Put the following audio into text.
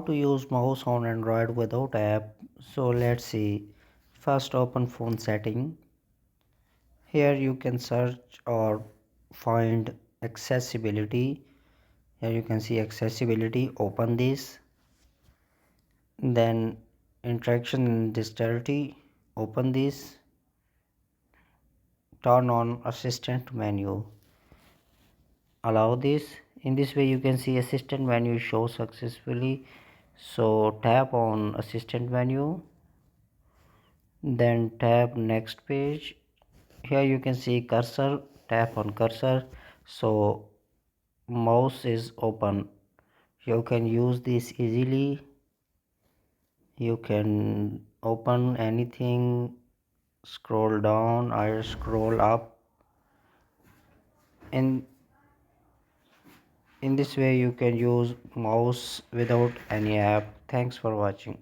to use mouse on Android without app. So let's see. First, open phone setting. Here you can search or find accessibility. Here you can see accessibility. Open this. Then interaction and dexterity. Open this. Turn on assistant menu. Allow this. In this way you can see assistant menu show successfully. So tap on assistant menu, then tap next page. Here you can see cursor. Tap on cursor, so mouse is open. You can use this easily. You can open anything, scroll down or scroll up. In this way you can use mouse without any app. Thanks for watching.